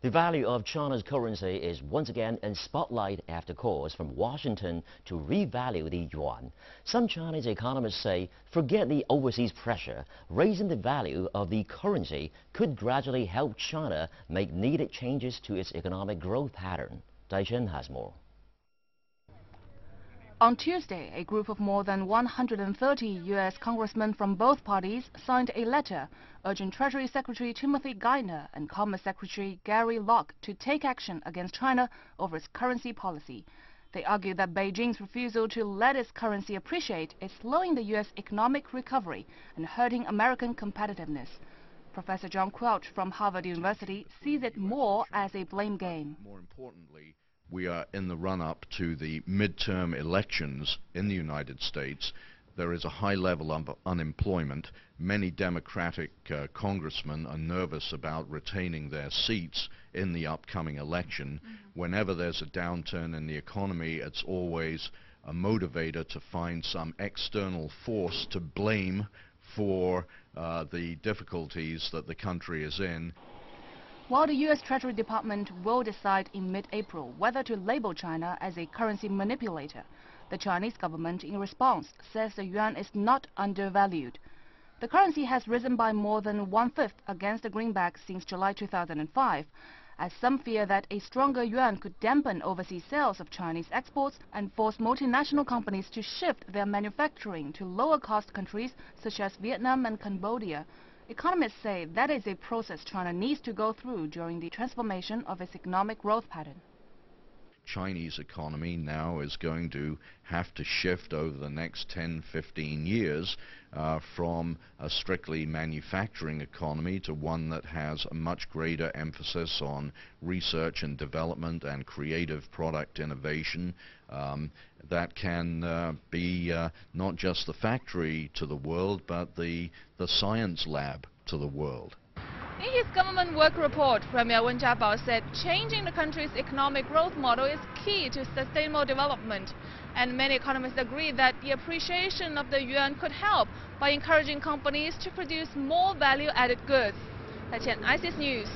The value of China's currency is once again in spotlight after calls from Washington to revalue the yuan. Some Chinese economists say forget the overseas pressure. Raising the value of the currency could gradually help China make needed changes to its economic growth pattern. Dai Chen has more. On Tuesday, a group of more than 130 U.S. congressmen from both parties signed a letter urging Treasury Secretary Timothy Geithner and Commerce Secretary Gary Locke to take action against China over its currency policy. They argue that Beijing's refusal to let its currency appreciate is slowing the U.S. economic recovery and hurting American competitiveness. Professor John Quelch from Harvard University sees it more as a blame game. More importantly, we are in the run-up to the midterm elections in the United States. There is a high level of unemployment. Many Democratic congressmen are nervous about retaining their seats in the upcoming election. Whenever there's a downturn in the economy, it's always a motivator to find some external force to blame for the difficulties that the country is in. While the U.S. Treasury Department will decide in mid-April whether to label China as a currency manipulator, the Chinese government in response says the yuan is not undervalued. The currency has risen by more than 1/5 against the greenback since July 2005, as some fear that a stronger yuan could dampen overseas sales of Chinese exports and force multinational companies to shift their manufacturing to lower-cost countries such as Vietnam and Cambodia. Economists say that is a process China needs to go through during the transformation of its economic growth pattern. Chinese economy now is going to have to shift over the next 10-15 years from a strictly manufacturing economy to one that has a much greater emphasis on research and development and creative product innovation that can be not just the factory to the world, but the science lab to the world. In his government work report, Premier Wen Jiabao said changing the country's economic growth model is key to sustainable development. And many economists agree that the appreciation of the yuan could help by encouraging companies to produce more value-added goods. Dai Chen, ICS News.